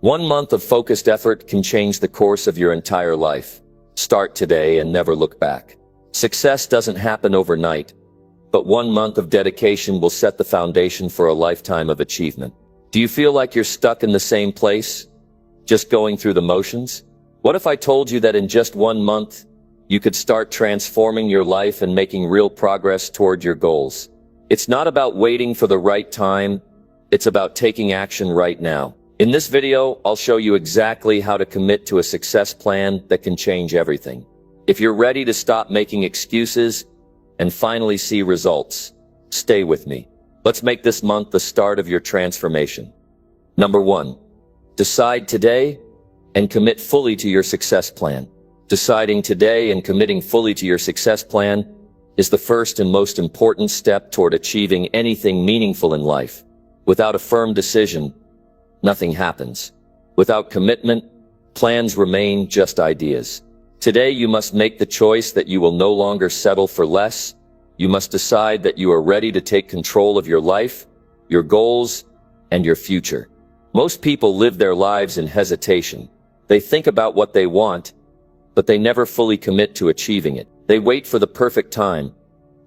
1 month of focused effort can change the course of your entire life. Start today and never look back. Success doesn't happen overnight, but 1 month of dedication will set the foundation for a lifetime of achievement. Do you feel like you're stuck in the same place, just going through the motions? What if I told you that in just 1 month, you could start transforming your life and making real progress toward your goals? It's not about waiting for the right time, it's about taking action right now. In this video, I'll show you exactly how to commit to a success plan that can change everything. If you're ready to stop making excuses and finally see results, stay with me. Let's make this month the start of your transformation. Number 1, decide today and commit fully to your success plan. Deciding today and committing fully to your success plan is the first and most important step toward achieving anything meaningful in life. Without a firm decision, nothing happens. Without commitment, plans remain just ideas. Today you must make the choice that you will no longer settle for less. You must decide that you are ready to take control of your life, your goals, and your future. Most people live their lives in hesitation. They think about what they want, but they never fully commit to achieving it. They wait for the perfect time,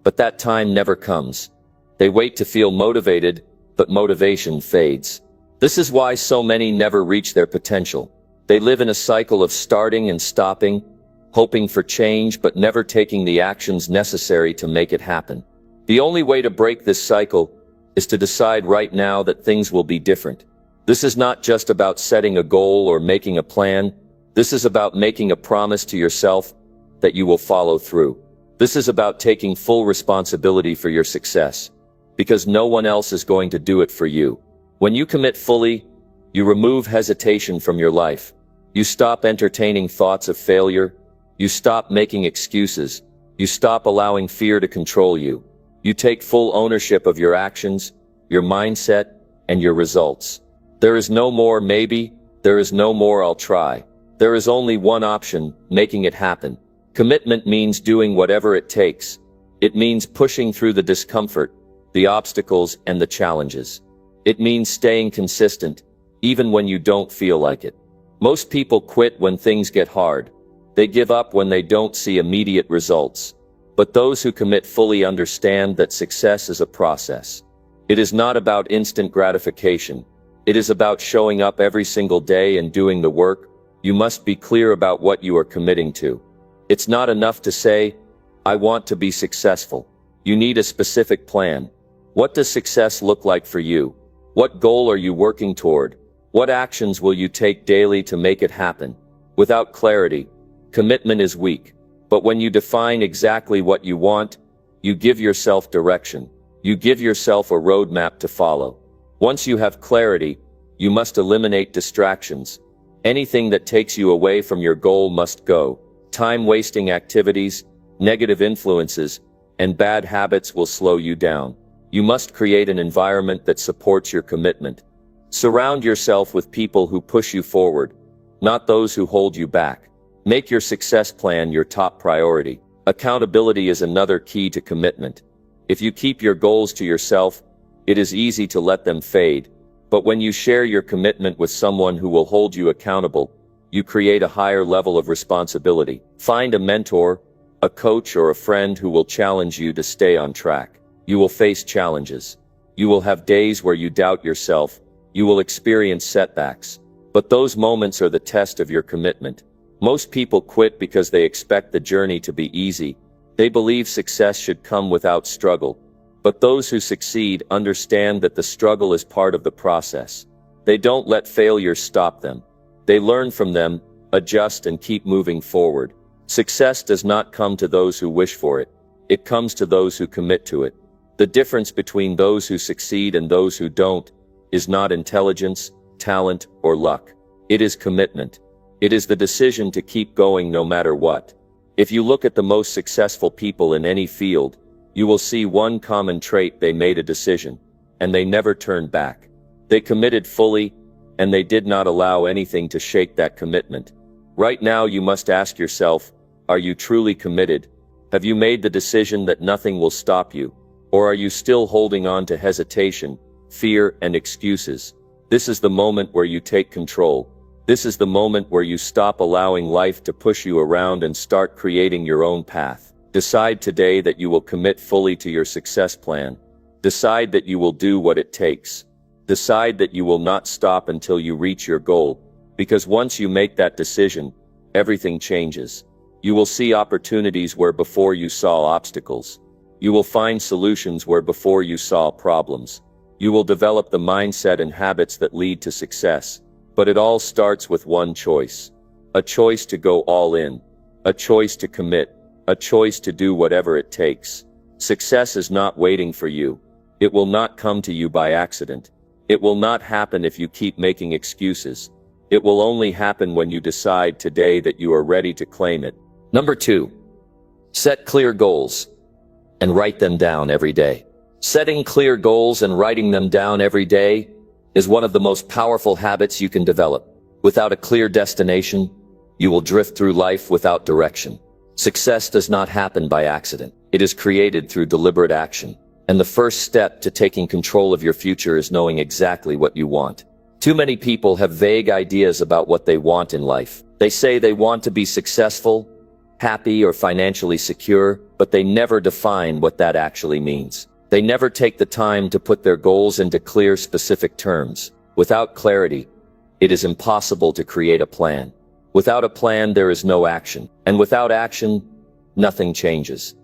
but that time never comes. They wait to feel motivated, but motivation fades. This is why so many never reach their potential. They live in a cycle of starting and stopping, hoping for change but never taking the actions necessary to make it happen. The only way to break this cycle is to decide right now that things will be different. This is not just about setting a goal or making a plan. This is about making a promise to yourself that you will follow through. This is about taking full responsibility for your success, because no one else is going to do it for you. When you commit fully, you remove hesitation from your life. You stop entertaining thoughts of failure. You stop making excuses. You stop allowing fear to control you. You take full ownership of your actions, your mindset, and your results. There is no more maybe. There is no more I'll try. There is only one option, making it happen. Commitment means doing whatever it takes. It means pushing through the discomfort, the obstacles, and the challenges. It means staying consistent, even when you don't feel like it. Most people quit when things get hard. They give up when they don't see immediate results. But those who commit fully understand that success is a process. It is not about instant gratification. It is about showing up every single day and doing the work. You must be clear about what you are committing to. It's not enough to say, I want to be successful. You need a specific plan. What does success look like for you? What goal are you working toward? What actions will you take daily to make it happen? Without clarity, commitment is weak. But when you define exactly what you want, you give yourself direction. You give yourself a roadmap to follow. Once you have clarity, you must eliminate distractions. Anything that takes you away from your goal must go. Time-wasting activities, negative influences, and bad habits will slow you down. You must create an environment that supports your commitment. Surround yourself with people who push you forward, not those who hold you back. Make your success plan your top priority. Accountability is another key to commitment. If you keep your goals to yourself, it is easy to let them fade. But when you share your commitment with someone who will hold you accountable, you create a higher level of responsibility. Find a mentor, a coach, or a friend who will challenge you to stay on track. You will face challenges. You will have days where you doubt yourself. You will experience setbacks. But those moments are the test of your commitment. Most people quit because they expect the journey to be easy. They believe success should come without struggle. But those who succeed understand that the struggle is part of the process. They don't let failure stop them. They learn from them, adjust, and keep moving forward. Success does not come to those who wish for it. It comes to those who commit to it. The difference between those who succeed and those who don't is not intelligence, talent, or luck. It is commitment. It is the decision to keep going no matter what. If you look at the most successful people in any field, you will see one common trait: they made a decision, and they never turned back. They committed fully, and they did not allow anything to shake that commitment. Right now you must ask yourself, are you truly committed? Have you made the decision that nothing will stop you? Or are you still holding on to hesitation, fear, and excuses? This is the moment where you take control. This is the moment where you stop allowing life to push you around and start creating your own path. Decide today that you will commit fully to your success plan. Decide that you will do what it takes. Decide that you will not stop until you reach your goal, because once you make that decision, everything changes. You will see opportunities where before you saw obstacles. You will find solutions where before you saw problems. You will develop the mindset and habits that lead to success. But it all starts with one choice. A choice to go all in. A choice to commit. A choice to do whatever it takes. Success is not waiting for you. It will not come to you by accident. It will not happen if you keep making excuses. It will only happen when you decide today that you are ready to claim it. Number 2. Set clear goals and write them down every day. Setting clear goals and writing them down every day is one of the most powerful habits you can develop. Without a clear destination, you will drift through life without direction. Success does not happen by accident. It is created through deliberate action. And the first step to taking control of your future is knowing exactly what you want. Too many people have vague ideas about what they want in life. They say they want to be successful, happy, or financially secure, but they never define what that actually means. They never take the time to put their goals into clear, specific terms. Without clarity, it is impossible to create a plan. Without a plan, there is no action. And without action, nothing changes.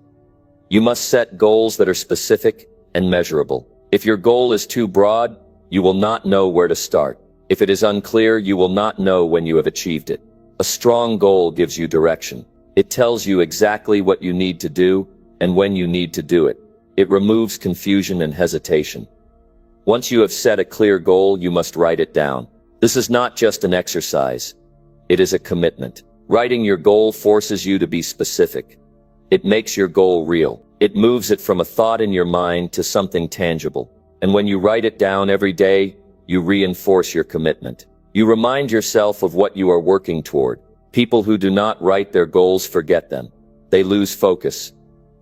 You must set goals that are specific and measurable. If your goal is too broad, you will not know where to start. If it is unclear, you will not know when you have achieved it. A strong goal gives you direction. It tells you exactly what you need to do and when you need to do it. It removes confusion and hesitation. Once you have set a clear goal, you must write it down. This is not just an exercise. It is a commitment. Writing your goal forces you to be specific. It makes your goal real. It moves it from a thought in your mind to something tangible. And when you write it down every day, you reinforce your commitment. You remind yourself of what you are working toward. People who do not write their goals forget them. They lose focus.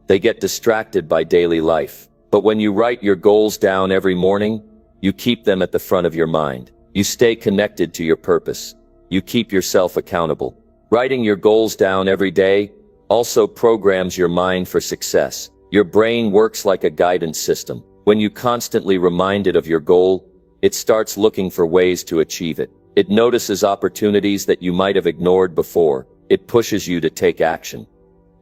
They get distracted by daily life. But when you write your goals down every morning, you keep them at the front of your mind. You stay connected to your purpose. You keep yourself accountable. Writing your goals down every day also programs your mind for success. Your brain works like a guidance system. When you constantly remind it of your goal, it starts looking for ways to achieve it. It notices opportunities that you might have ignored before. It pushes you to take action.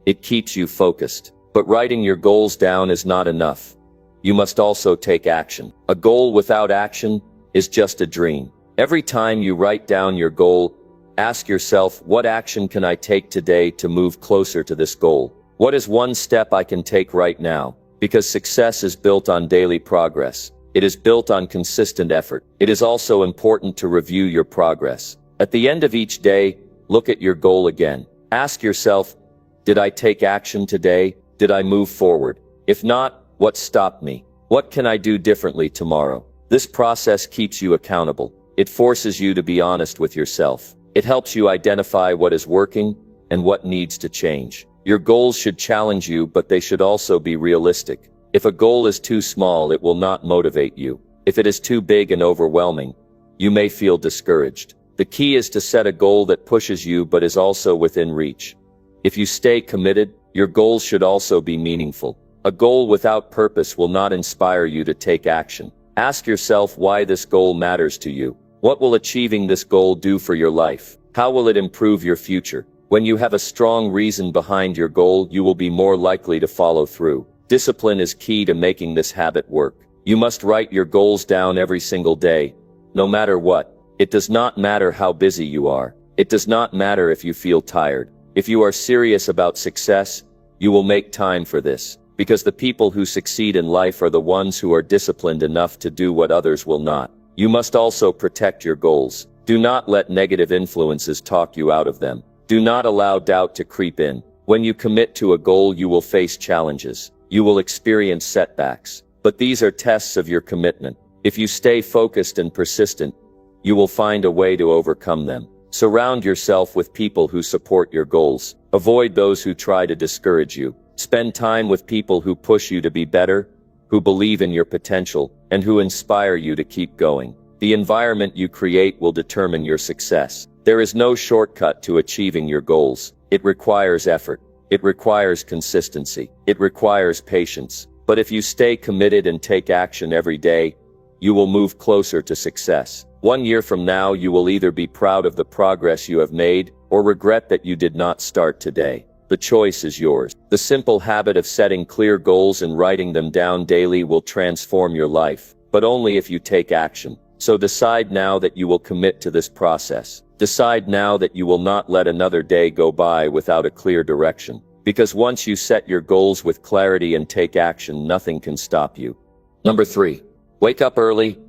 It keeps you focused. But writing your goals down is not enough. You must also take action. A goal without action is just a dream. Every time you write down your goal, ask yourself, what action can I take today to move closer to this goal? What is one step I can take right now? Because success is built on daily progress. It is built on consistent effort. It is also important to review your progress. At the end of each day, look at your goal again. Ask yourself, did I take action today? Did I move forward? If not, what stopped me? What can I do differently tomorrow? This process keeps you accountable. It forces you to be honest with yourself. It helps you identify what is working and what needs to change. Your goals should challenge you, but they should also be realistic. If a goal is too small, it will not motivate you. If it is too big and overwhelming, you may feel discouraged. The key is to set a goal that pushes you but is also within reach. If you stay committed, your goals should also be meaningful. A goal without purpose will not inspire you to take action. Ask yourself why this goal matters to you. What will achieving this goal do for your life? How will it improve your future? When you have a strong reason behind your goal, you will be more likely to follow through. Discipline is key to making this habit work. You must write your goals down every single day, no matter what. It does not matter how busy you are. It does not matter if you feel tired. If you are serious about success, you will make time for this. Because the people who succeed in life are the ones who are disciplined enough to do what others will not. You must also protect your goals. Do not let negative influences talk you out of them. Do not allow doubt to creep in. When you commit to a goal, you will face challenges. You will experience setbacks. But these are tests of your commitment. If you stay focused and persistent, you will find a way to overcome them. Surround yourself with people who support your goals. Avoid those who try to discourage you. Spend time with people who push you to be better, who believe in your potential, and who inspire you to keep going. The environment you create will determine your success. There is no shortcut to achieving your goals. It requires effort. It requires consistency. It requires patience. But if you stay committed and take action every day, you will move closer to success. 1 year from now, you will either be proud of the progress you have made or regret that you did not start today. The choice is yours. The simple habit of setting clear goals and writing them down daily will transform your life, but only if you take action. So decide now that you will commit to this process. Decide now that you will not let another day go by without a clear direction. Because once you set your goals with clarity and take action, nothing can stop you. Number 3, wake up early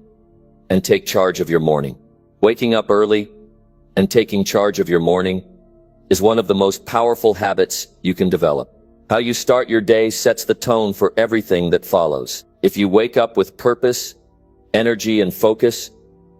and take charge of your morning. Waking up early and taking charge of your morning is one of the most powerful habits you can develop. How you start your day sets the tone for everything that follows. If you wake up with purpose, energy, and focus,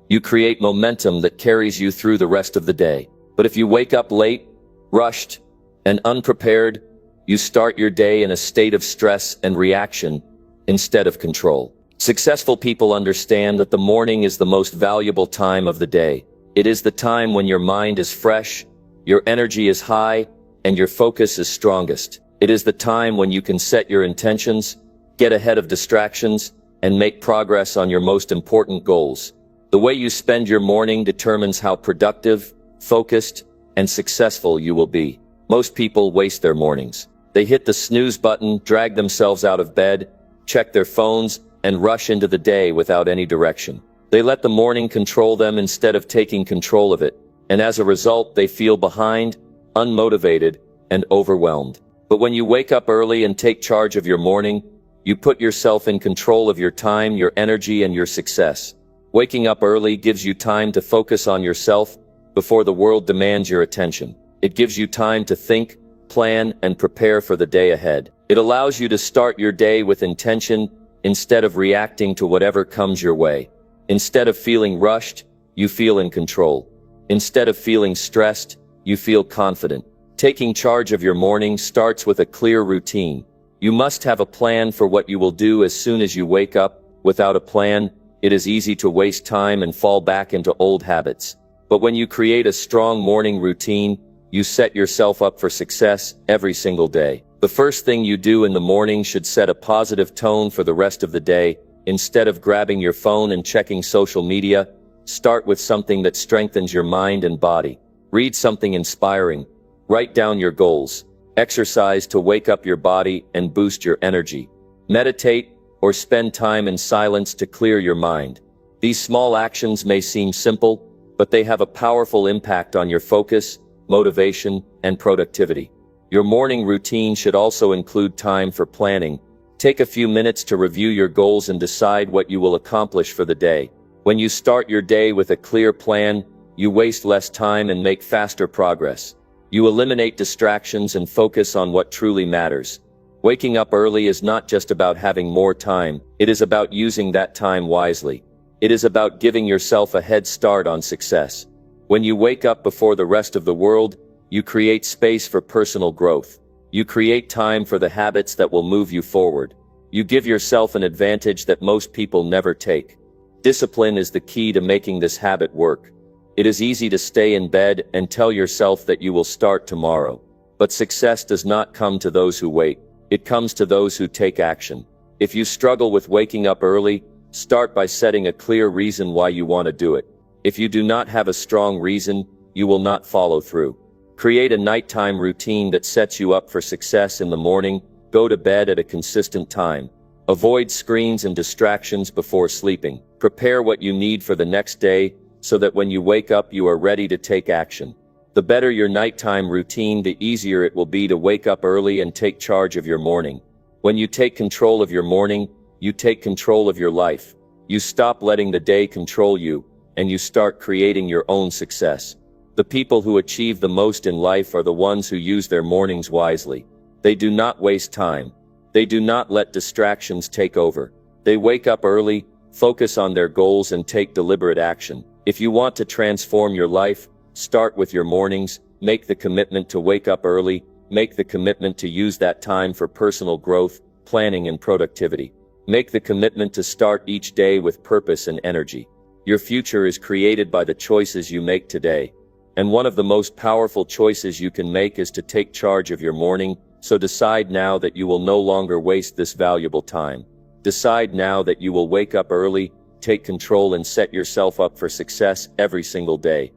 you create momentum that carries you through the rest of the day. But if you wake up late, rushed, and unprepared, you start your day in a state of stress and reaction instead of control. Successful people understand that the morning is the most valuable time of the day. It is the time when your mind is fresh, your energy is high, and your focus is strongest. It is the time when you can set your intentions, get ahead of distractions, and make progress on your most important goals. The way you spend your morning determines how productive, focused, and successful you will be. Most people waste their mornings. They hit the snooze button, drag themselves out of bed, check their phones, and rush into the day without any direction. They let the morning control them instead of taking control of it, and as a result, they feel behind, unmotivated, and overwhelmed. But when you wake up early and take charge of your morning, you put yourself in control of your time, your energy, and your success. Waking up early gives you time to focus on yourself before the world demands your attention. It gives you time to think, plan, and prepare for the day ahead. It allows you to start your day with intention instead of reacting to whatever comes your way. Instead of feeling rushed, you feel in control. Instead of feeling stressed, you feel confident. Taking charge of your morning starts with a clear routine. You must have a plan for what you will do as soon as you wake up. Without a plan, it is easy to waste time and fall back into old habits. But when you create a strong morning routine, you set yourself up for success every single day. The first thing you do in the morning should set a positive tone for the rest of the day. Instead of grabbing your phone and checking social media, start with something that strengthens your mind and body. Read something inspiring. Write down your goals. Exercise to wake up your body and boost your energy. Meditate or spend time in silence to clear your mind. These small actions may seem simple, but they have a powerful impact on your focus, motivation, and productivity. Your morning routine should also include time for planning. Take a few minutes to review your goals and decide what you will accomplish for the day. When you start your day with a clear plan, you waste less time and make faster progress. You eliminate distractions and focus on what truly matters. Waking up early is not just about having more time, it is about using that time wisely. It is about giving yourself a head start on success. When you wake up before the rest of the world, you create space for personal growth. You create time for the habits that will move you forward. You give yourself an advantage that most people never take. Discipline is the key to making this habit work. It is easy to stay in bed and tell yourself that you will start tomorrow. But success does not come to those who wait. It comes to those who take action. If you struggle with waking up early, start by setting a clear reason why you want to do it. If you do not have a strong reason, you will not follow through. Create a nighttime routine that sets you up for success in the morning. Go to bed at a consistent time. Avoid screens and distractions before sleeping. Prepare what you need for the next day so that when you wake up you are ready to take action. The better your nighttime routine, the easier it will be to wake up early and take charge of your morning. When you take control of your morning, you take control of your life. You stop letting the day control you, and you start creating your own success. The people who achieve the most in life are the ones who use their mornings wisely. They do not waste time. They do not let distractions take over. They wake up early, focus on their goals, and take deliberate action. If you want to transform your life, start with your mornings. Make the commitment to wake up early. Make the commitment to use that time for personal growth, planning, and productivity. Make the commitment to start each day with purpose and energy. Your future is created by the choices you make today. And one of the most powerful choices you can make is to take charge of your morning, so decide now that you will no longer waste this valuable time. Decide now that you will wake up early, take control and set yourself up for success every single day.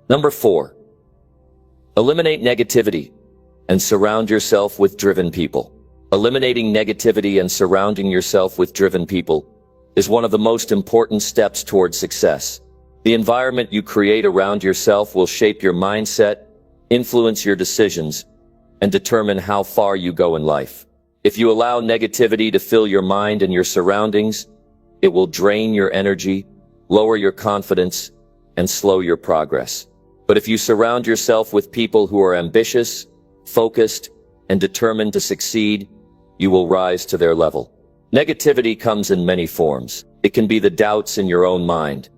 Number 4. Eliminate negativity and surround yourself with driven people. Eliminating negativity and surrounding yourself with driven people is one of the most important steps towards success. The environment you create around yourself will shape your mindset, influence your decisions, and determine how far you go in life. If you allow negativity to fill your mind and your surroundings, it will drain your energy, lower your confidence, and slow your progress. But if you surround yourself with people who are ambitious, focused, and determined to succeed, you will rise to their level. Negativity comes in many forms. It can be the doubts in your own mind,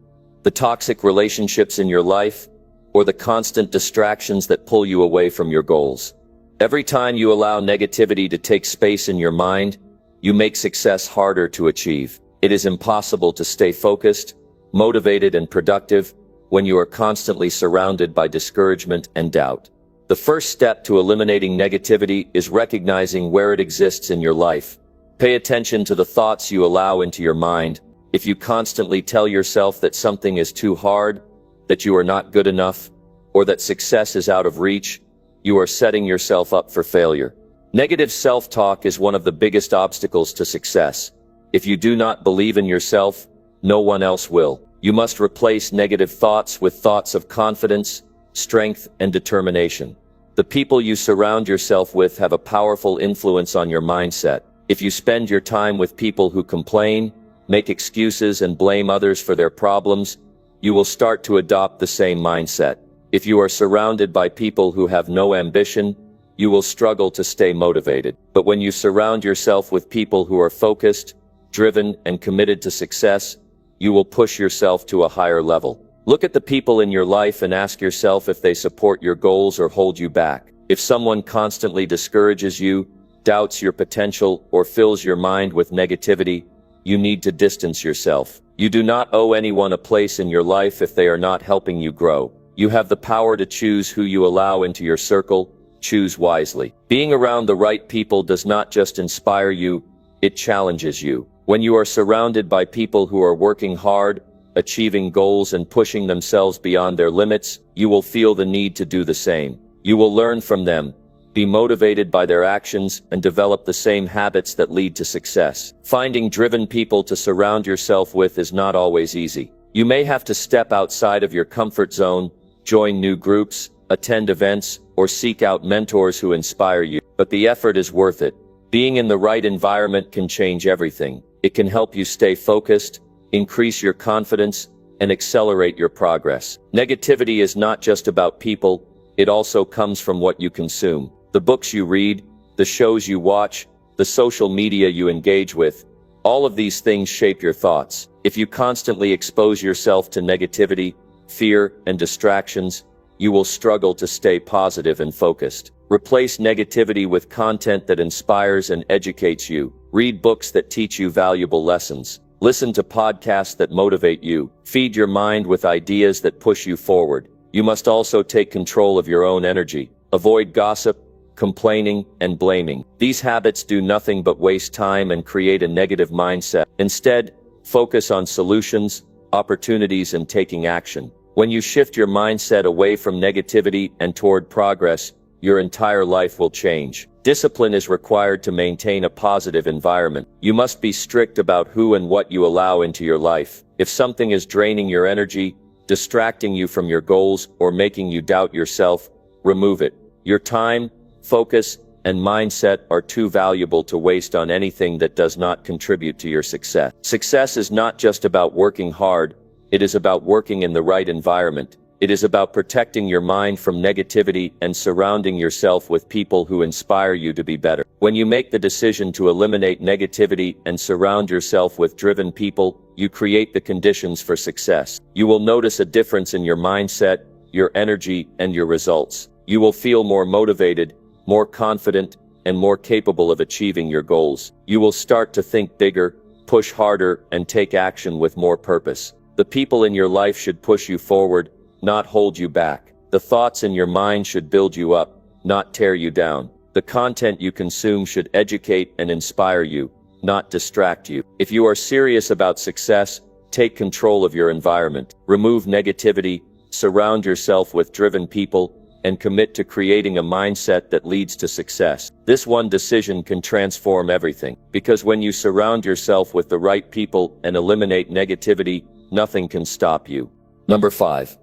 the toxic relationships in your life, or the constant distractions that pull you away from your goals. Every time you allow negativity to take space in your mind, you make success harder to achieve. It is impossible to stay focused, motivated, and productive when you are constantly surrounded by discouragement and doubt. The first step to eliminating negativity is recognizing where it exists in your life. Pay attention to the thoughts you allow into your mind. If you constantly tell yourself that something is too hard, that you are not good enough, or that success is out of reach, you are setting yourself up for failure. Negative self-talk is one of the biggest obstacles to success. If you do not believe in yourself, no one else will. You must replace negative thoughts with thoughts of confidence, strength, and determination. The people you surround yourself with have a powerful influence on your mindset. If you spend your time with people who complain, make excuses, and blame others for their problems, you will start to adopt the same mindset. If you are surrounded by people who have no ambition, you will struggle to stay motivated. But when you surround yourself with people who are focused, driven, and committed to success, you will push yourself to a higher level. Look at the people in your life and ask yourself if they support your goals or hold you back. If someone constantly discourages you, doubts your potential, or fills your mind with negativity, you need to distance yourself. You do not owe anyone a place in your life if they are not helping you grow. You have the power to choose who you allow into your circle. Choose wisely. Being around the right people does not just inspire you, it challenges you. When you are surrounded by people who are working hard, achieving goals, and pushing themselves beyond their limits, you will feel the need to do the same. You will learn from them, be motivated by their actions, and develop the same habits that lead to success. Finding driven people to surround yourself with is not always easy. You may have to step outside of your comfort zone, join new groups, attend events, or seek out mentors who inspire you. But the effort is worth it. Being in the right environment can change everything. It can help you stay focused, increase your confidence, and accelerate your progress. Negativity is not just about people, it also comes from what you consume. The books you read, the shows you watch, the social media you engage with, all of these things shape your thoughts. If you constantly expose yourself to negativity, fear, and distractions, you will struggle to stay positive and focused. Replace negativity with content that inspires and educates you. Read books that teach you valuable lessons. Listen to podcasts that motivate you. Feed your mind with ideas that push you forward. You must also take control of your own energy. Avoid gossip, complaining, and blaming. These habits do nothing but waste time and create a negative mindset. Instead, focus on solutions, opportunities, and taking action. When you shift your mindset away from negativity and toward progress, your entire life will change. Discipline is required to maintain a positive environment. You must be strict about who and what you allow into your life. If something is draining your energy, distracting you from your goals, or making you doubt yourself, remove it. Your time, focus, and mindset are too valuable to waste on anything that does not contribute to your success. Success is not just about working hard, it is about working in the right environment. It is about protecting your mind from negativity and surrounding yourself with people who inspire you to be better. When you make the decision to eliminate negativity and surround yourself with driven people, you create the conditions for success. You will notice a difference in your mindset, your energy, and your results. You will feel more motivated, more confident, and more capable of achieving your goals. You will start to think bigger, push harder, and take action with more purpose. The people in your life should push you forward, not hold you back. The thoughts in your mind should build you up, not tear you down. The content you consume should educate and inspire you, not distract you. If you are serious about success, take control of your environment. Remove negativity, surround yourself with driven people, and commit to creating a mindset that leads to success. This one decision can transform everything, because when you surround yourself with the right people and eliminate negativity, nothing can stop you. Number 5.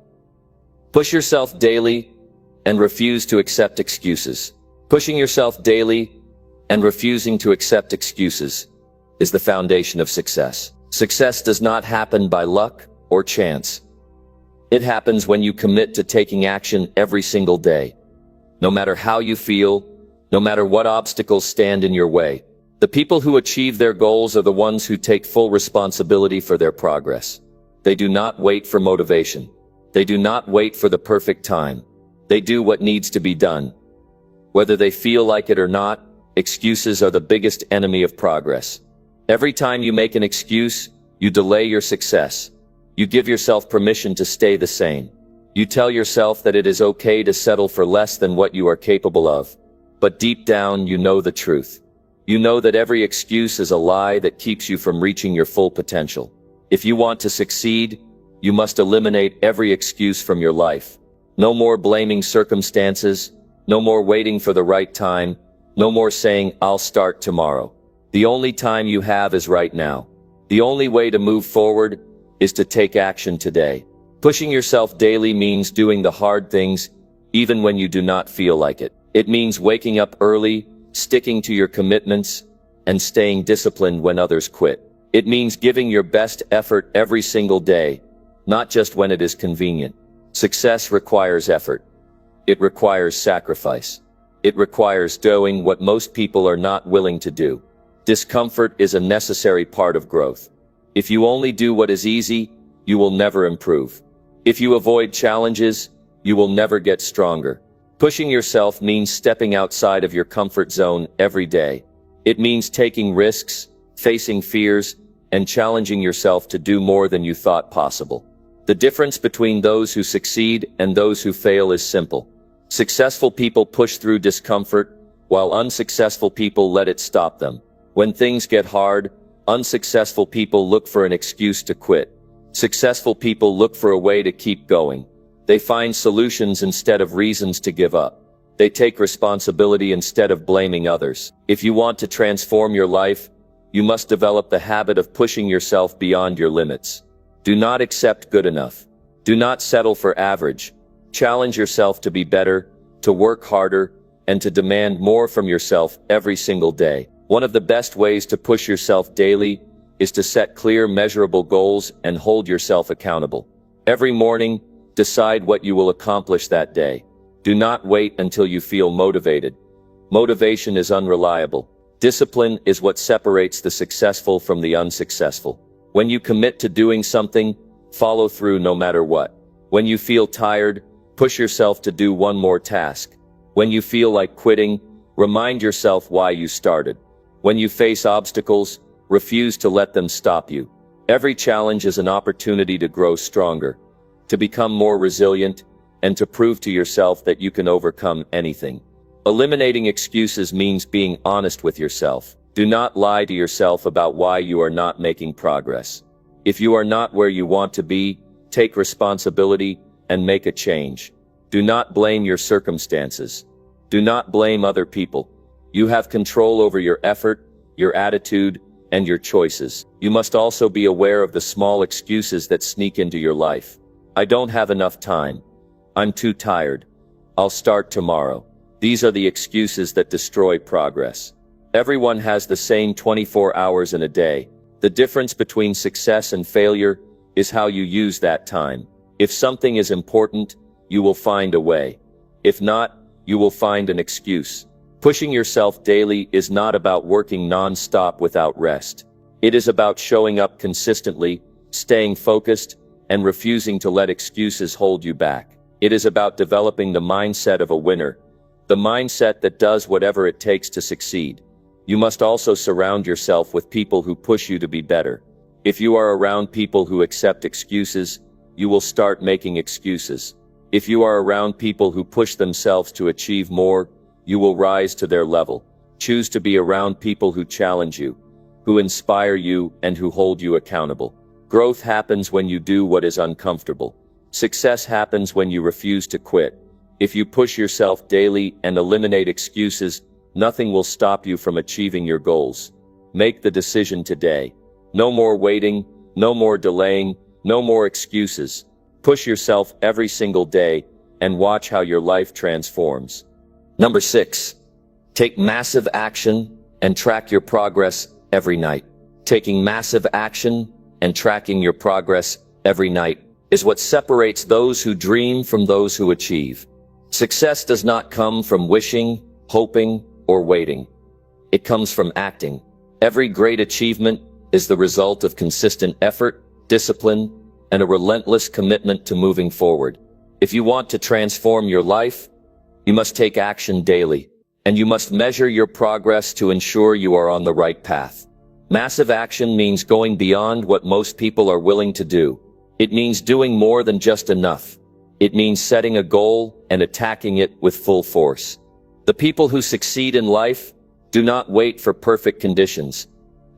Push yourself daily and refuse to accept excuses. Pushing yourself daily and refusing to accept excuses is the foundation of success. Success does not happen by luck or chance. It happens when you commit to taking action every single day. No matter how you feel, no matter what obstacles stand in your way, the people who achieve their goals are the ones who take full responsibility for their progress. They do not wait for motivation. They do not wait for the perfect time. They do what needs to be done. Whether they feel like it or not, excuses are the biggest enemy of progress. Every time you make an excuse, you delay your success. You give yourself permission to stay the same. You tell yourself that it is okay to settle for less than what you are capable of. But deep down, you know the truth. You know that every excuse is a lie that keeps you from reaching your full potential. If you want to succeed, you must eliminate every excuse from your life. No more blaming circumstances. No more waiting for the right time. No more saying, "I'll start tomorrow." The only time you have is right now. The only way to move forward is to take action today. Pushing yourself daily means doing the hard things, even when you do not feel like it. It means waking up early, sticking to your commitments, and staying disciplined when others quit. It means giving your best effort every single day, not just when it is convenient. Success requires effort. It requires sacrifice. It requires doing what most people are not willing to do. Discomfort is a necessary part of growth. If you only do what is easy, you will never improve. If you avoid challenges, you will never get stronger. Pushing yourself means stepping outside of your comfort zone every day. It means taking risks, facing fears, and challenging yourself to do more than you thought possible. The difference between those who succeed and those who fail is simple. Successful people push through discomfort, while unsuccessful people let it stop them. When things get hard, unsuccessful people look for an excuse to quit. Successful people look for a way to keep going. They find solutions instead of reasons to give up. They take responsibility instead of blaming others. If you want to transform your life, you must develop the habit of pushing yourself beyond your limits. Do not accept good enough. Do not settle for average. Challenge yourself to be better, to work harder, and to demand more from yourself every single day. One of the best ways to push yourself daily is to set clear, measurable goals and hold yourself accountable. Every morning, decide what you will accomplish that day. Do not wait until you feel motivated. Motivation is unreliable. Discipline is what separates the successful from the unsuccessful. When you commit to doing something, follow through no matter what. When you feel tired, push yourself to do one more task. When you feel like quitting, remind yourself why you started. When you face obstacles, refuse to let them stop you. Every challenge is an opportunity to grow stronger, to become more resilient, and to prove to yourself that you can overcome anything. Eliminating excuses means being honest with yourself. Do not lie to yourself about why you are not making progress. If you are not where you want to be, take responsibility and make a change. Do not blame your circumstances. Do not blame other people. You have control over your effort, your attitude, and your choices. You must also be aware of the small excuses that sneak into your life. I don't have enough time. I'm too tired. I'll start tomorrow. These are the excuses that destroy progress. Everyone has the same 24 hours in a day. The difference between success and failure is how you use that time. If something is important, you will find a way. If not, you will find an excuse. Pushing yourself daily is not about working non-stop without rest. It is about showing up consistently, staying focused, and refusing to let excuses hold you back. It is about developing the mindset of a winner, the mindset that does whatever it takes to succeed. You must also surround yourself with people who push you to be better. If you are around people who accept excuses, you will start making excuses. If you are around people who push themselves to achieve more, you will rise to their level. Choose to be around people who challenge you, who inspire you, and who hold you accountable. Growth happens when you do what is uncomfortable. Success happens when you refuse to quit. If you push yourself daily and eliminate excuses, nothing will stop you from achieving your goals. Make the decision today. No more waiting, no more delaying, no more excuses. Push yourself every single day and watch how your life transforms. Number 6. Take massive action and track your progress every night. Taking massive action and tracking your progress every night is what separates those who dream from those who achieve. Success does not come from wishing, hoping, or waiting. It comes from acting. Every great achievement is the result of consistent effort, discipline, and a relentless commitment to moving forward. If you want to transform your life, you must take action daily, and you must measure your progress to ensure you are on the right path. Massive action means going beyond what most people are willing to do. It means doing more than just enough. It means setting a goal and attacking it with full force. The people who succeed in life do not wait for perfect conditions.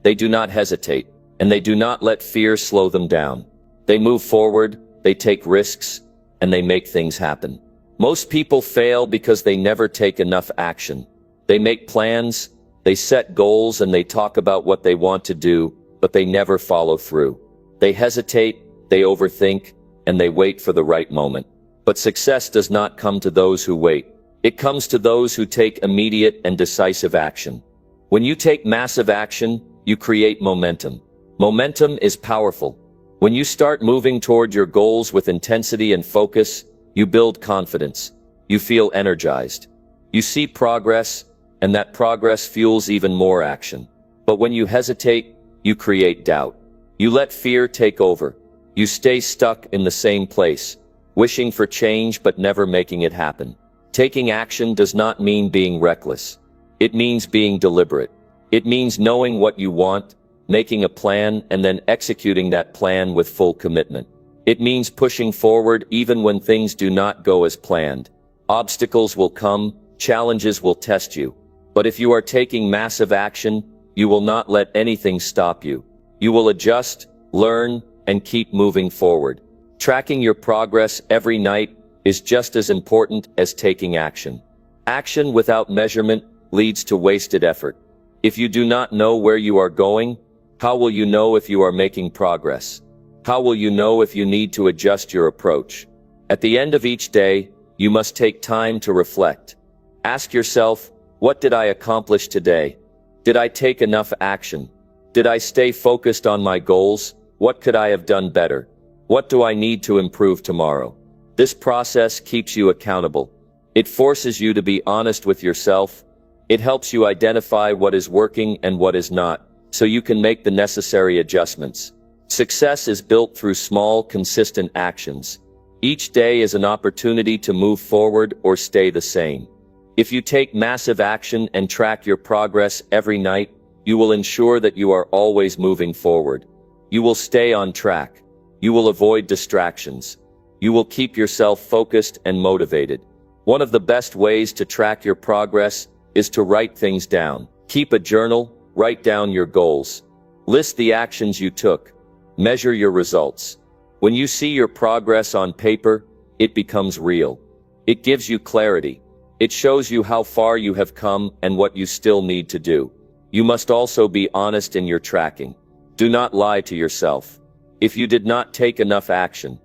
They do not hesitate, and they do not let fear slow them down. They move forward, they take risks, and they make things happen. Most people fail because they never take enough action. They make plans, they set goals, and they talk about what they want to do, but they never follow through. They hesitate, they overthink, and they wait for the right moment. But success does not come to those who wait. It comes to those who take immediate and decisive action. When you take massive action, you create momentum. Momentum is powerful. When you start moving toward your goals with intensity and focus, you build confidence. You feel energized. You see progress, and that progress fuels even more action. But when you hesitate, you create doubt. You let fear take over. You stay stuck in the same place, wishing for change but never making it happen. Taking action does not mean being reckless. It means being deliberate. It means knowing what you want, making a plan, and then executing that plan with full commitment. It means pushing forward even when things do not go as planned. Obstacles will come, challenges will test you. But if you are taking massive action, you will not let anything stop you. You will adjust, learn, and keep moving forward. Tracking your progress every night is just as important as taking action. Action without measurement leads to wasted effort. If you do not know where you are going, how will you know if you are making progress? How will you know if you need to adjust your approach? At the end of each day, you must take time to reflect. Ask yourself, what did I accomplish today? Did I take enough action? Did I stay focused on my goals? What could I have done better? What do I need to improve tomorrow? This process keeps you accountable. It forces you to be honest with yourself. It helps you identify what is working and what is not, so you can make the necessary adjustments. Success is built through small, consistent actions. Each day is an opportunity to move forward or stay the same. If you take massive action and track your progress every night, you will ensure that you are always moving forward. You will stay on track. You will avoid distractions. You will keep yourself focused and motivated. One of the best ways to track your progress is to write things down. Keep a journal, write down your goals. List the actions you took. Measure your results. When you see your progress on paper, it becomes real. It gives you clarity. It shows you how far you have come and what you still need to do. You must also be honest in your tracking. Do not lie to yourself. If you did not take enough action,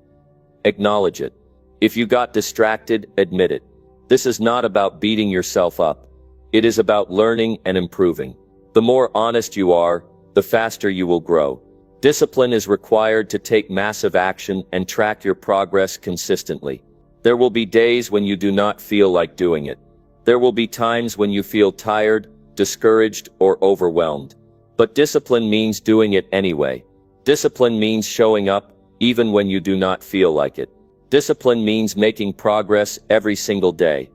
acknowledge it. If you got distracted, admit it. This is not about beating yourself up. It is about learning and improving. The more honest you are, the faster you will grow. Discipline is required to take massive action and track your progress consistently. There will be days when you do not feel like doing it. There will be times when you feel tired, discouraged, or overwhelmed. But discipline means doing it anyway. Discipline means showing up, even when you do not feel like it. Discipline means making progress every single day.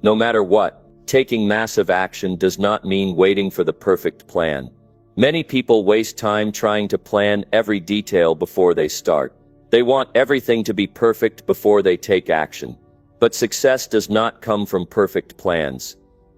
No matter what, taking massive action does not mean waiting for the perfect plan. Many people waste time trying to plan every detail before they start. They want everything to be perfect before they take action. But success does not come from perfect plans.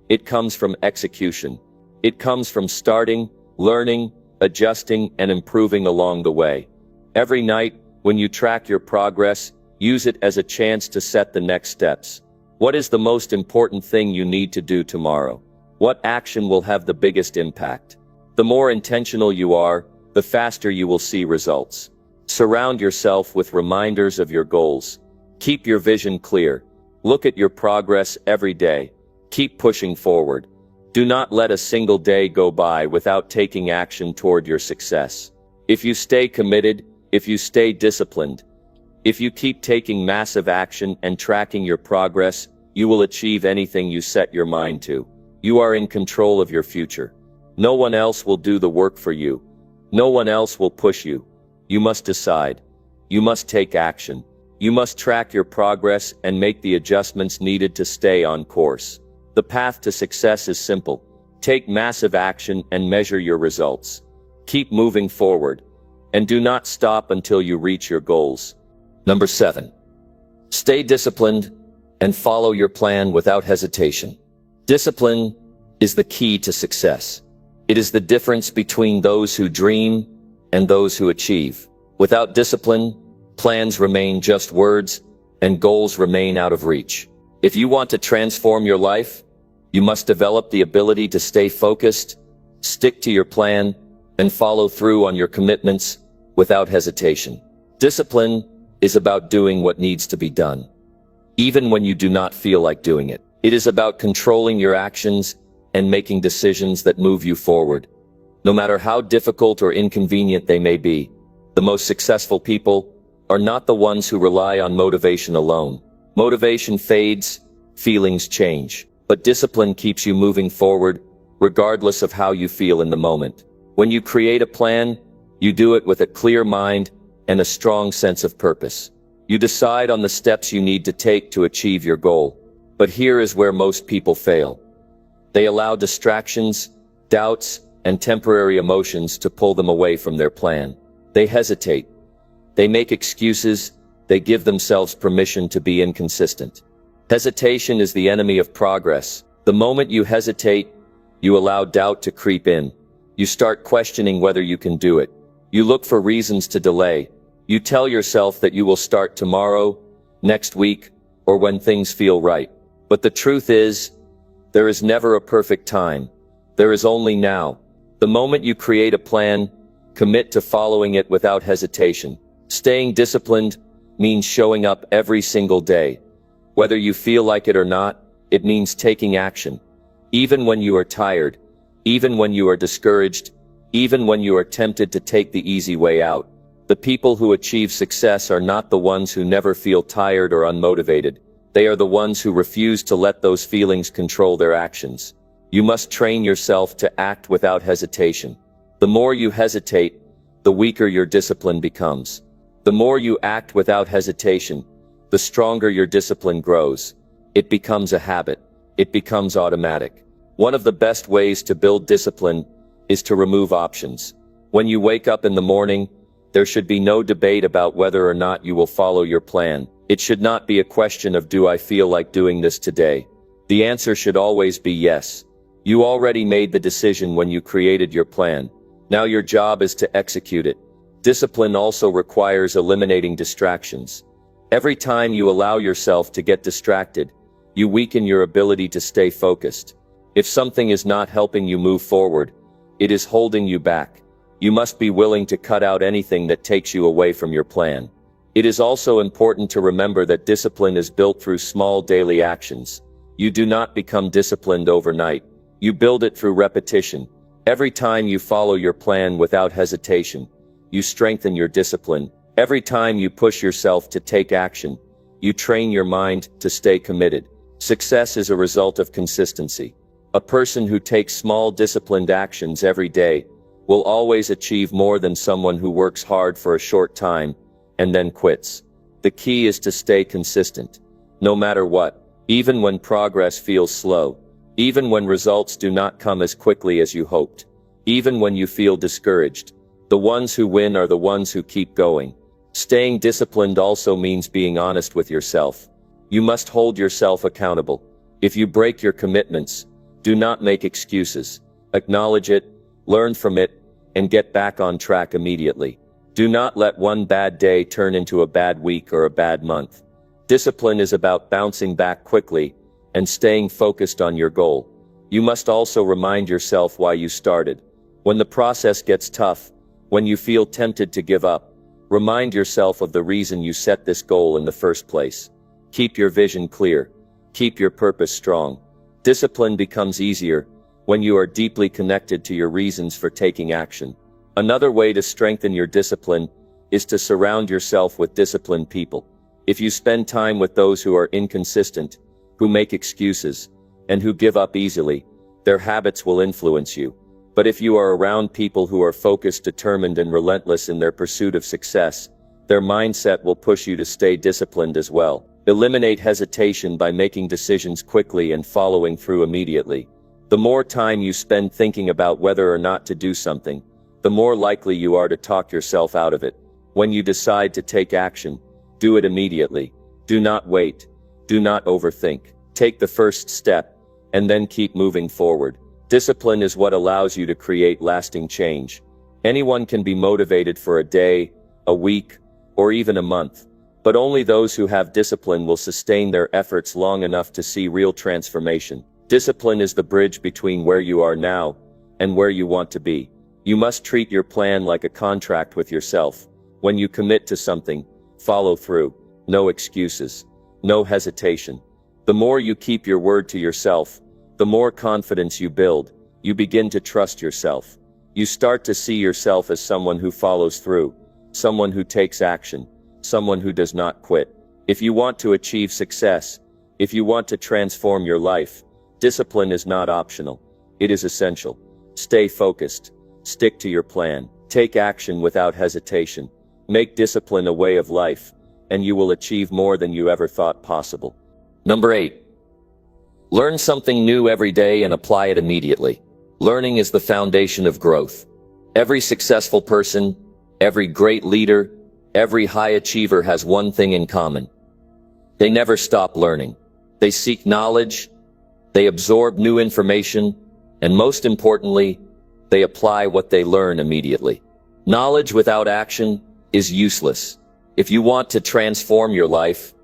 It comes from execution. It comes from starting, learning, adjusting, and improving along the way. Every night, when you track your progress, use it as a chance to set the next steps. What is the most important thing you need to do tomorrow? What action will have the biggest impact? The more intentional you are, the faster you will see results. Surround yourself with reminders of your goals. Keep your vision clear. Look at your progress every day. Keep pushing forward. Do not let a single day go by without taking action toward your success. If you stay committed, if you stay disciplined, if you keep taking massive action and tracking your progress, you will achieve anything you set your mind to. You are in control of your future. No one else will do the work for you. No one else will push you. You must decide. You must take action. You must track your progress and make the adjustments needed to stay on course. The path to success is simple. Take massive action and measure your results. Keep moving forward. And do not stop until you reach your goals. Number 7. Stay disciplined and follow your plan without hesitation. Discipline is the key to success. It is the difference between those who dream and those who achieve. Without discipline, plans remain just words and goals remain out of reach. If you want to transform your life, you must develop the ability to stay focused, stick to your plan, and follow through on your commitments without hesitation. Discipline is about doing what needs to be done, even when you do not feel like doing it. It is about controlling your actions and making decisions that move you forward. No matter how difficult or inconvenient they may be, the most successful people are not the ones who rely on motivation alone. Motivation fades, feelings change, but discipline keeps you moving forward, regardless of how you feel in the moment. When you create a plan, you do it with a clear mind and a strong sense of purpose. You decide on the steps you need to take to achieve your goal. But here is where most people fail. They allow distractions, doubts, and temporary emotions to pull them away from their plan. They hesitate. They make excuses. They give themselves permission to be inconsistent. Hesitation is the enemy of progress. The moment you hesitate, you allow doubt to creep in. You start questioning whether you can do it. You look for reasons to delay. You tell yourself that you will start tomorrow, next week, or when things feel right. But the truth is, there is never a perfect time. There is only now. The moment you create a plan, commit to following it without hesitation. Staying disciplined means showing up every single day. Whether you feel like it or not, it means taking action. Even when you are tired, even when you are discouraged, even when you are tempted to take the easy way out. The people who achieve success are not the ones who never feel tired or unmotivated. They are the ones who refuse to let those feelings control their actions. You must train yourself to act without hesitation. The more you hesitate, the weaker your discipline becomes. The more you act without hesitation, the stronger your discipline grows. It becomes a habit. It becomes automatic. One of the best ways to build discipline is to remove options. When you wake up in the morning, there should be no debate about whether or not you will follow your plan. It should not be a question of, do I feel like doing this today? The answer should always be yes. You already made the decision when you created your plan. Now your job is to execute it. Discipline also requires eliminating distractions. Every time you allow yourself to get distracted, you weaken your ability to stay focused. If something is not helping you move forward, it is holding you back. You must be willing to cut out anything that takes you away from your plan. It is also important to remember that discipline is built through small daily actions. You do not become disciplined overnight. You build it through repetition. Every time you follow your plan without hesitation, you strengthen your discipline. Every time you push yourself to take action, you train your mind to stay committed. Success is a result of consistency. A person who takes small disciplined actions every day will always achieve more than someone who works hard for a short time and then quits. The key is to stay consistent. No matter what, even when progress feels slow, even when results do not come as quickly as you hoped, even when you feel discouraged. The ones who win are the ones who keep going. Staying disciplined also means being honest with yourself. You must hold yourself accountable. If you break your commitments, do not make excuses. Acknowledge it, learn from it, and get back on track immediately. Do not let one bad day turn into a bad week or a bad month. Discipline is about bouncing back quickly and staying focused on your goal. You must also remind yourself why you started. When the process gets tough, when you feel tempted to give up, remind yourself of the reason you set this goal in the first place. Keep your vision clear. Keep your purpose strong. Discipline becomes easier when you are deeply connected to your reasons for taking action. Another way to strengthen your discipline is to surround yourself with disciplined people. If you spend time with those who are inconsistent, who make excuses, and who give up easily, their habits will influence you. But if you are around people who are focused, determined, and relentless in their pursuit of success, their mindset will push you to stay disciplined as well. Eliminate hesitation by making decisions quickly and following through immediately. The more time you spend thinking about whether or not to do something, the more likely you are to talk yourself out of it. When you decide to take action, do it immediately. Do not wait. Do not overthink. Take the first step, and then keep moving forward. Discipline is what allows you to create lasting change. Anyone can be motivated for a day, a week, or even a month. But only those who have discipline will sustain their efforts long enough to see real transformation. Discipline is the bridge between where you are now and where you want to be. You must treat your plan like a contract with yourself. When you commit to something, follow through. No excuses. No hesitation. The more you keep your word to yourself, the more confidence you build. You begin to trust yourself. You start to see yourself as someone who follows through, someone who takes action, someone who does not quit. If you want to achieve success, if you want to transform your life, discipline is not optional. It is essential. Stay focused. Stick to your plan. Take action without hesitation. Make discipline a way of life, and you will achieve more than you ever thought possible. Number 8. Learn something new every day and apply it immediately. Learning is the foundation of growth. Every successful person, every great leader, every high achiever has one thing in common. They never stop learning. They seek knowledge, they absorb new information, and most importantly, they apply what they learn immediately. Knowledge without action is useless. If you want to transform your life,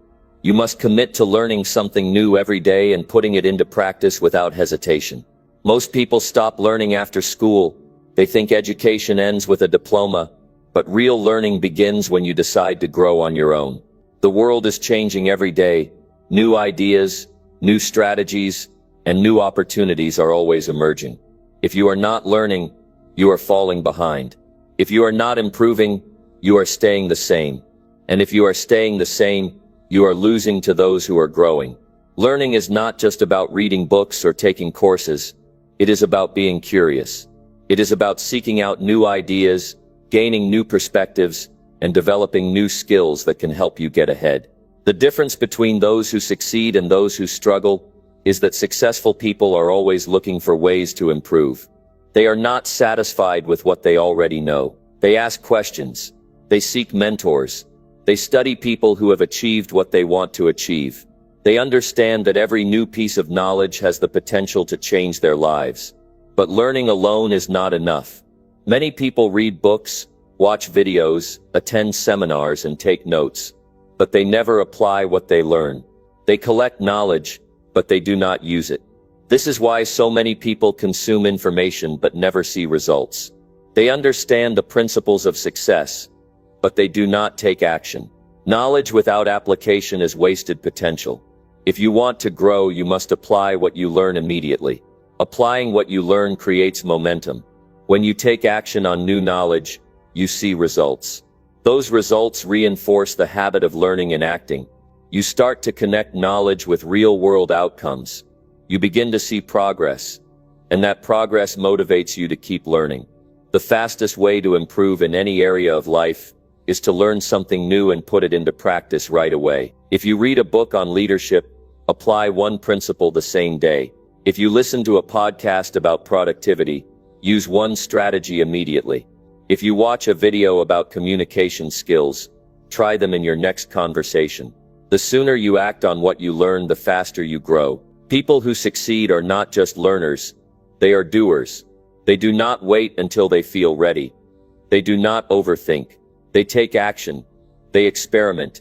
you must commit to learning something new every day and putting it into practice without hesitation. Most people stop learning after school. They think education ends with a diploma, but real learning begins when you decide to grow on your own. The world is changing every day. New ideas, new strategies, and new opportunities are always emerging. If you are not learning, you are falling behind. If you are not improving, you are staying the same. And if you are staying the same, you are losing to those who are growing. Learning is not just about reading books or taking courses. It is about being curious. It is about seeking out new ideas, gaining new perspectives, and developing new skills that can help you get ahead. The difference between those who succeed and those who struggle is that successful people are always looking for ways to improve. They are not satisfied with what they already know. They ask questions. They seek mentors. They study people who have achieved what they want to achieve. They understand that every new piece of knowledge has the potential to change their lives. But learning alone is not enough. Many people read books, watch videos, attend seminars, and take notes, but they never apply what they learn. They collect knowledge, but they do not use it. This is why so many people consume information but never see results. They understand the principles of success, but they do not take action. Knowledge without application is wasted potential. If you want to grow, you must apply what you learn immediately. Applying what you learn creates momentum. When you take action on new knowledge, you see results. Those results reinforce the habit of learning and acting. You start to connect knowledge with real-world outcomes. You begin to see progress, and that progress motivates you to keep learning. The fastest way to improve in any area of life is to learn something new and put it into practice right away. If you read a book on leadership, apply one principle the same day. If you listen to a podcast about productivity, Use one strategy immediately. If you watch a video about communication skills, try them in your next conversation. The sooner you act on what you learn, the faster you grow. People who succeed are not just learners, they are doers. They do not wait until they feel ready. They do not overthink. They take action. They experiment.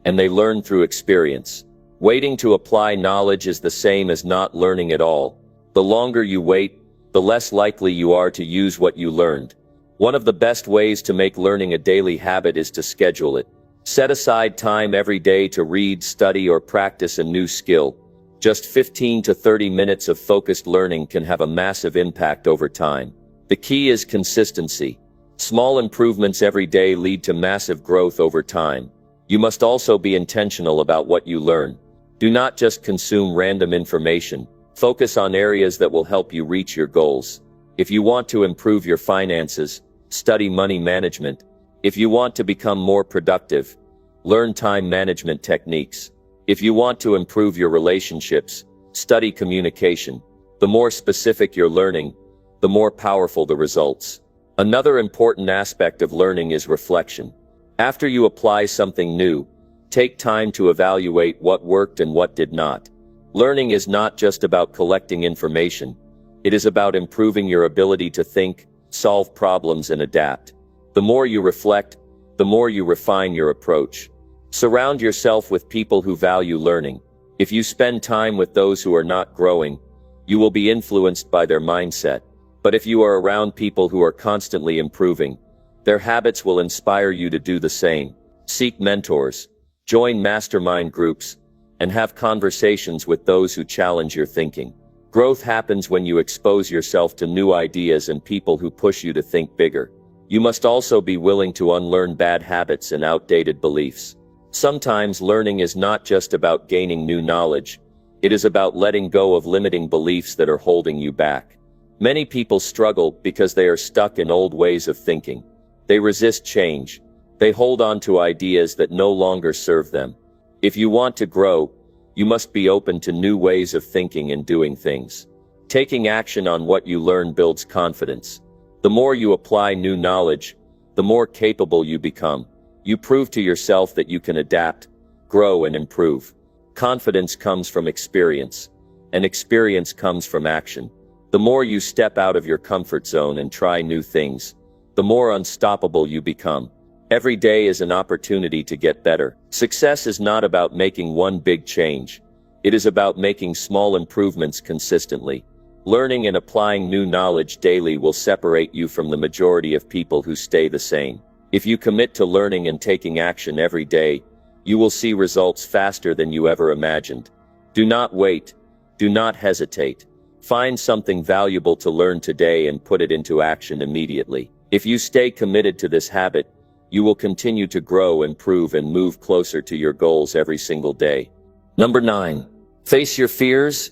And they learn through experience. Waiting to apply knowledge is the same as not learning at all. The longer you wait, the less likely you are to use what you learned. One of the best ways to make learning a daily habit is to schedule it. Set aside time every day to read, study, or practice a new skill. Just 15 to 30 minutes of focused learning can have a massive impact over time. The key is consistency. Small improvements every day lead to massive growth over time. You must also be intentional about what you learn. Do not just consume random information. Focus on areas that will help you reach your goals. If you want to improve your finances, study money management. If you want to become more productive, learn time management techniques. If you want to improve your relationships, study communication. The more specific your learning, the more powerful the results. Another important aspect of learning is reflection. After you apply something new, take time to evaluate what worked and what did not. Learning is not just about collecting information. It is about improving your ability to think, solve problems, and adapt. The more you reflect, the more you refine your approach. Surround yourself with people who value learning. If you spend time with those who are not growing, you will be influenced by their mindset. But if you are around people who are constantly improving, their habits will inspire you to do the same. Seek mentors, join mastermind groups, and have conversations with those who challenge your thinking. Growth happens when you expose yourself to new ideas and people who push you to think bigger. You must also be willing to unlearn bad habits and outdated beliefs. Sometimes learning is not just about gaining new knowledge. It is about letting go of limiting beliefs that are holding you back. Many people struggle because they are stuck in old ways of thinking. They resist change. They hold on to ideas that no longer serve them. If you want to grow, you must be open to new ways of thinking and doing things. Taking action on what you learn builds confidence. The more you apply new knowledge, the more capable you become. You prove to yourself that you can adapt, grow, and improve. Confidence comes from experience, and experience comes from action. The more you step out of your comfort zone and try new things, the more unstoppable you become. Every day is an opportunity to get better. Success is not about making one big change. It is about making small improvements consistently. Learning and applying new knowledge daily will separate you from the majority of people who stay the same. If you commit to learning and taking action every day, you will see results faster than you ever imagined. Do not wait. Do not hesitate. Find something valuable to learn today and put it into action immediately. If you stay committed to this habit, you will continue to grow, improve, and move closer to your goals every single day. Number 9. Face your fears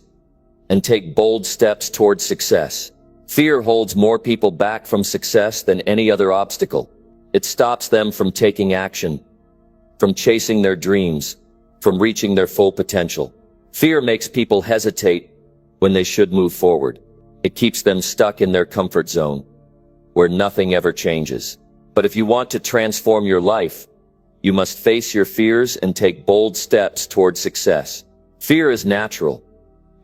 and take bold steps towards success. Fear holds more people back from success than any other obstacle. It stops them from taking action, from chasing their dreams, from reaching their full potential. Fear makes people hesitate when they should move forward. It keeps them stuck in their comfort zone, where nothing ever changes. But if you want to transform your life, you must face your fears and take bold steps toward success. Fear is natural.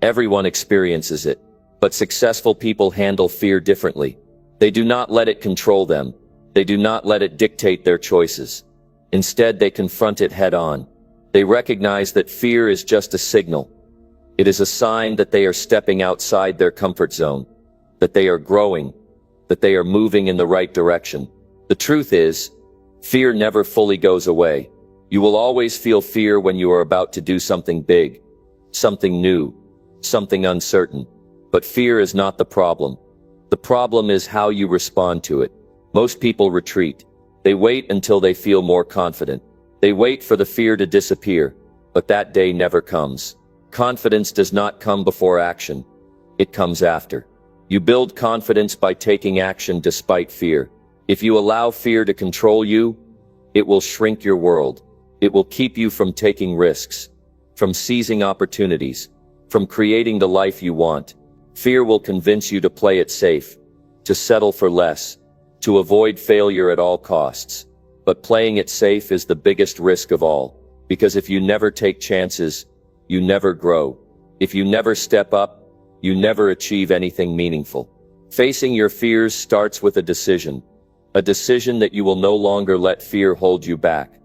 Everyone experiences it. But successful people handle fear differently. They do not let it control them. They do not let it dictate their choices. Instead, they confront it head on. They recognize that fear is just a signal. It is a sign that they are stepping outside their comfort zone, that they are growing, that they are moving in the right direction. The truth is, fear never fully goes away. You will always feel fear when you are about to do something big, something new, something uncertain. But fear is not the problem. The problem is how you respond to it. Most people retreat. They wait until they feel more confident. They wait for the fear to disappear, but that day never comes. Confidence does not come before action. It comes after. You build confidence by taking action despite fear. If you allow fear to control you, it will shrink your world. It will keep you from taking risks, from seizing opportunities, from creating the life you want. Fear will convince you to play it safe, to settle for less, to avoid failure at all costs. But playing it safe is the biggest risk of all, because if you never take chances, you never grow. If you never step up, you never achieve anything meaningful. Facing your fears starts with a decision that you will no longer let fear hold you back,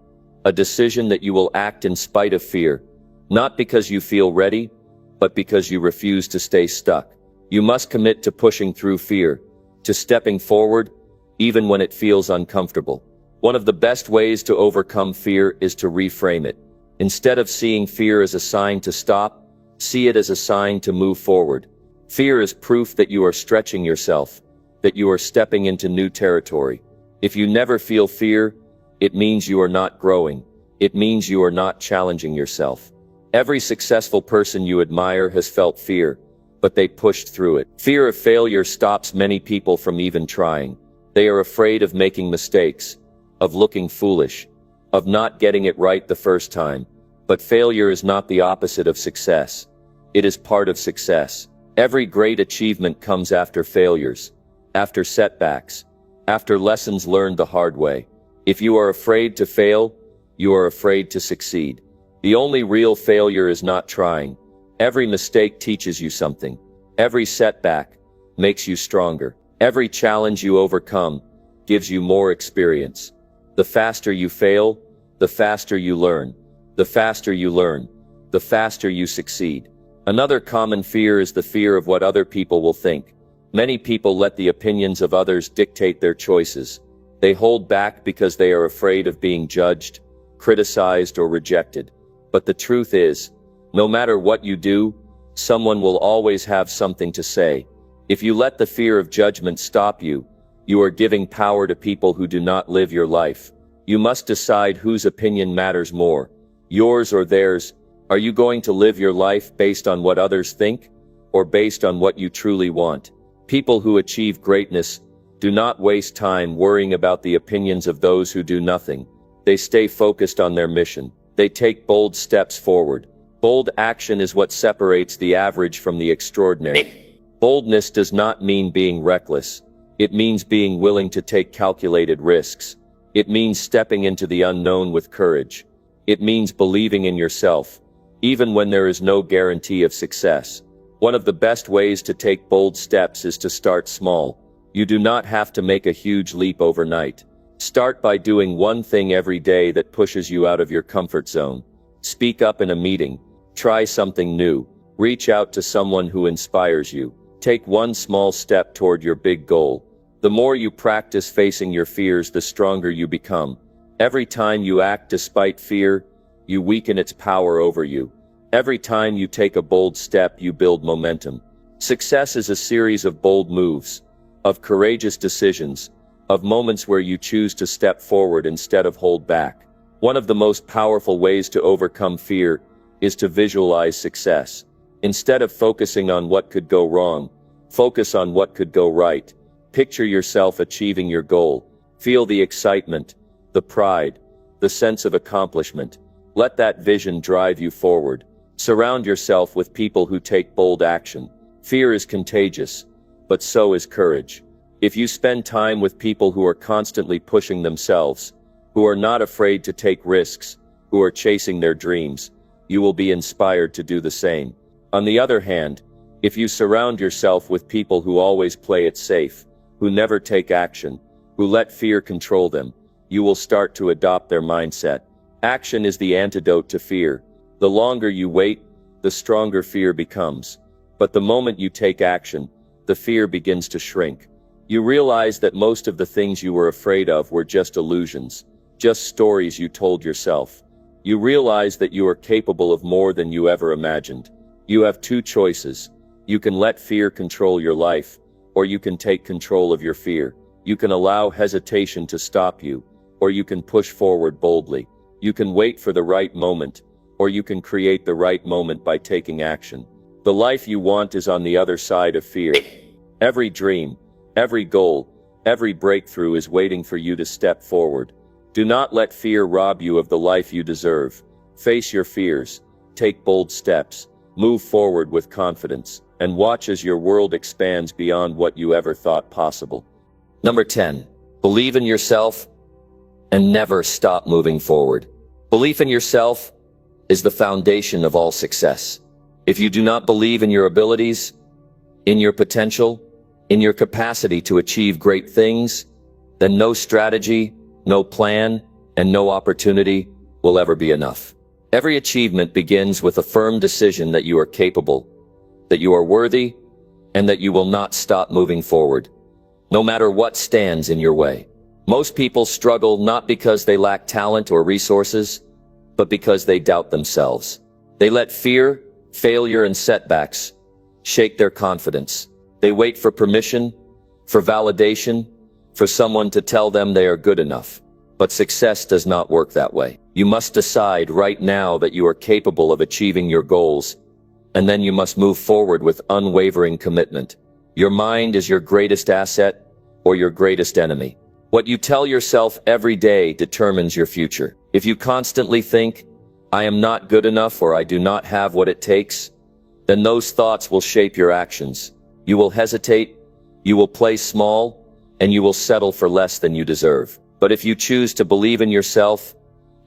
a decision that you will act in spite of fear, not because you feel ready, but because you refuse to stay stuck. You must commit to pushing through fear, to stepping forward, even when it feels uncomfortable. One of the best ways to overcome fear is to reframe it. Instead of seeing fear as a sign to stop, see it as a sign to move forward. Fear is proof that you are stretching yourself, that you are stepping into new territory. If you never feel fear, it means you are not growing. It means you are not challenging yourself. Every successful person you admire has felt fear, but they pushed through it. Fear of failure stops many people from even trying. They are afraid of making mistakes, of looking foolish, of not getting it right the first time. But failure is not the opposite of success. It is part of success. Every great achievement comes after failures, after setbacks, after lessons learned the hard way. If you are afraid to fail, you are afraid to succeed. The only real failure is not trying. Every mistake teaches you something. Every setback makes you stronger. Every challenge you overcome gives you more experience. The faster you fail, the faster you learn. The faster you learn, the faster you succeed. Another common fear is the fear of what other people will think. Many people let the opinions of others dictate their choices. They hold back because they are afraid of being judged, criticized, or rejected. But the truth is, no matter what you do, someone will always have something to say. If you let the fear of judgment stop you, you are giving power to people who do not live your life. You must decide whose opinion matters more, yours or theirs. Are you going to live your life based on what others think, or based on what you truly want? People who achieve greatness do not waste time worrying about the opinions of those who do nothing. They stay focused on their mission. They take bold steps forward. Bold action is what separates the average from the extraordinary. Boldness does not mean being reckless. It means being willing to take calculated risks. It means stepping into the unknown with courage. It means believing in yourself, even when there is no guarantee of success. One of the best ways to take bold steps is to start small. You do not have to make a huge leap overnight. Start by doing one thing every day that pushes you out of your comfort zone. Speak up in a meeting. Try something new. Reach out to someone who inspires you. Take one small step toward your big goal. The more you practice facing your fears, the stronger you become. Every time you act despite fear, you weaken its power over you. Every time you take a bold step, you build momentum. Success is a series of bold moves, of courageous decisions, of moments where you choose to step forward instead of hold back. One of the most powerful ways to overcome fear is to visualize success. Instead of focusing on what could go wrong, focus on what could go right. Picture yourself achieving your goal. Feel the excitement, the pride, the sense of accomplishment. Let that vision drive you forward. Surround yourself with people who take bold action. Fear is contagious, but so is courage. If you spend time with people who are constantly pushing themselves, who are not afraid to take risks, who are chasing their dreams, you will be inspired to do the same. On the other hand, if you surround yourself with people who always play it safe, who never take action, who let fear control them, you will start to adopt their mindset. Action is the antidote to fear. The longer you wait, the stronger fear becomes. But the moment you take action, the fear begins to shrink. You realize that most of the things you were afraid of were just illusions, just stories you told yourself. You realize that you are capable of more than you ever imagined. You have two choices. You can let fear control your life, or you can take control of your fear. You can allow hesitation to stop you, or you can push forward boldly. You can wait for the right moment, or you can create the right moment by taking action. The life you want is on the other side of fear. Every dream, every goal, every breakthrough is waiting for you to step forward. Do not let fear rob you of the life you deserve. Face your fears. Take bold steps. Move forward with confidence. and watch as your world expands beyond what you ever thought possible. Number 10. Believe in yourself and never stop moving forward. Belief in yourself is the foundation of all success. If you do not believe in your abilities, in your potential, in your capacity to achieve great things, then no strategy, no plan, and no opportunity will ever be enough. Every achievement begins with a firm decision that you are capable, that you are worthy, and that you will not stop moving forward, no matter what stands in your way. Most people struggle not because they lack talent or resources, but because they doubt themselves. They let fear, failure, and setbacks shake their confidence. They wait for permission, for validation, for someone to tell them they are good enough. But success does not work that way. You must decide right now that you are capable of achieving your goals, and then you must move forward with unwavering commitment. Your mind is your greatest asset or your greatest enemy. What you tell yourself every day determines your future. If you constantly think, I am not good enough or I do not have what it takes, then those thoughts will shape your actions. You will hesitate, you will play small, and you will settle for less than you deserve. But if you choose to believe in yourself,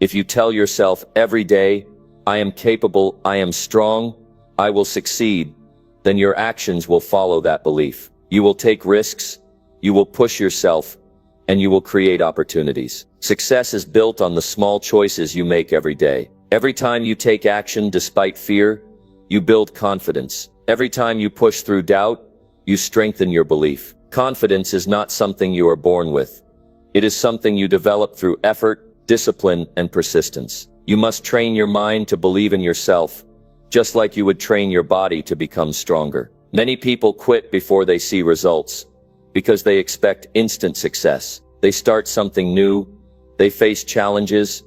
if you tell yourself every day, I am capable, I am strong, I will succeed, then your actions will follow that belief. You will take risks, you will push yourself, and you will create opportunities. Success is built on the small choices you make every day. Every time you take action despite fear, you build confidence. Every time you push through doubt, you strengthen your belief. Confidence is not something you are born with. It is something you develop through effort, discipline, and persistence. You must train your mind to believe in yourself, just like you would train your body to become stronger. Many people quit before they see results, because they expect instant success. They start something new, they face challenges,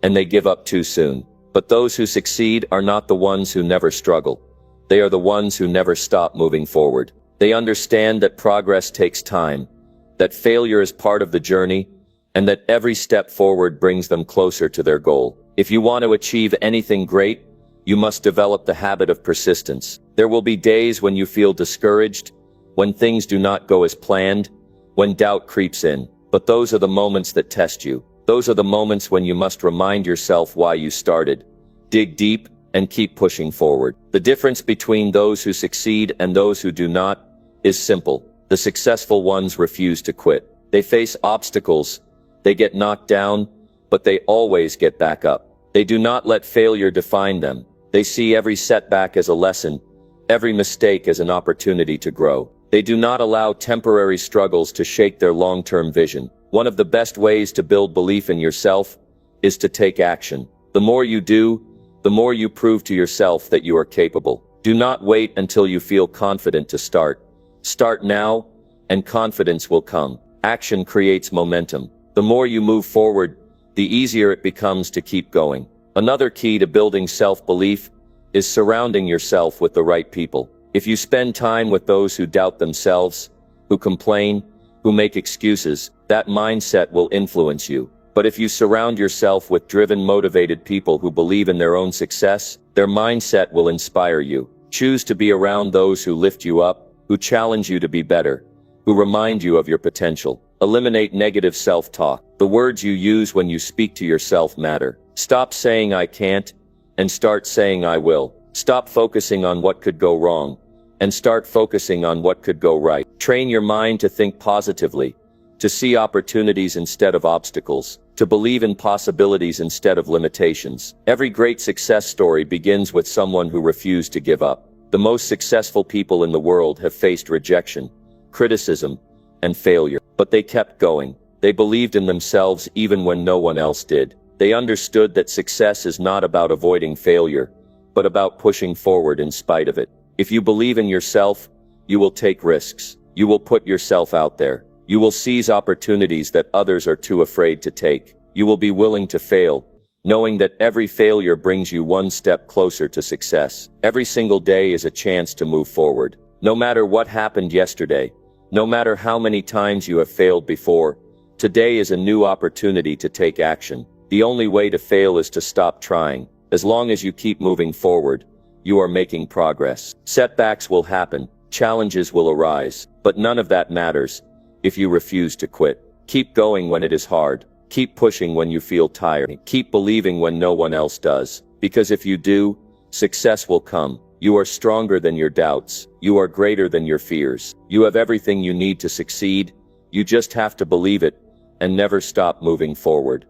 and they give up too soon. But those who succeed are not the ones who never struggle. They are the ones who never stop moving forward. They understand that progress takes time, that failure is part of the journey, and that every step forward brings them closer to their goal. If you want to achieve anything great, you must develop the habit of persistence. There will be days when you feel discouraged, when things do not go as planned, when doubt creeps in. But those are the moments that test you. Those are the moments when you must remind yourself why you started. Dig deep and keep pushing forward. The difference between those who succeed and those who do not is simple. The successful ones refuse to quit. They face obstacles, they get knocked down, but they always get back up. They do not let failure define them. They see every setback as a lesson, every mistake as an opportunity to grow. They do not allow temporary struggles to shake their long-term vision. One of the best ways to build belief in yourself is to take action. The more you do, the more you prove to yourself that you are capable. Do not wait until you feel confident to start. Start now, and confidence will come. Action creates momentum. The more you move forward, the easier it becomes to keep going. Another key to building self-belief is surrounding yourself with the right people. If you spend time with those who doubt themselves, who complain, who make excuses, that mindset will influence you. But if you surround yourself with driven, motivated people who believe in their own success, their mindset will inspire you. Choose to be around those who lift you up, who challenge you to be better, who remind you of your potential. Eliminate negative self-talk. The words you use when you speak to yourself matter. Stop saying I can't, and start saying I will. Stop focusing on what could go wrong, and start focusing on what could go right. Train your mind to think positively, to see opportunities instead of obstacles, to believe in possibilities instead of limitations. Every great success story begins with someone who refused to give up. The most successful people in the world have faced rejection, criticism, and failure, but they kept going. They believed in themselves even when no one else did. They understood that success is not about avoiding failure, but about pushing forward in spite of it. If you believe in yourself, you will take risks. You will put yourself out there. You will seize opportunities that others are too afraid to take. You will be willing to fail, knowing that every failure brings you one step closer to success. Every single day is a chance to move forward. No matter what happened yesterday, no matter how many times you have failed before, today is a new opportunity to take action. The only way to fail is to stop trying. As long as you keep moving forward, you are making progress. Setbacks will happen, challenges will arise, but none of that matters if you refuse to quit. Keep going when it is hard. Keep pushing when you feel tired. Keep believing when no one else does. Because if you do, success will come. You are stronger than your doubts. You are greater than your fears. You have everything you need to succeed. You just have to believe it and never stop moving forward.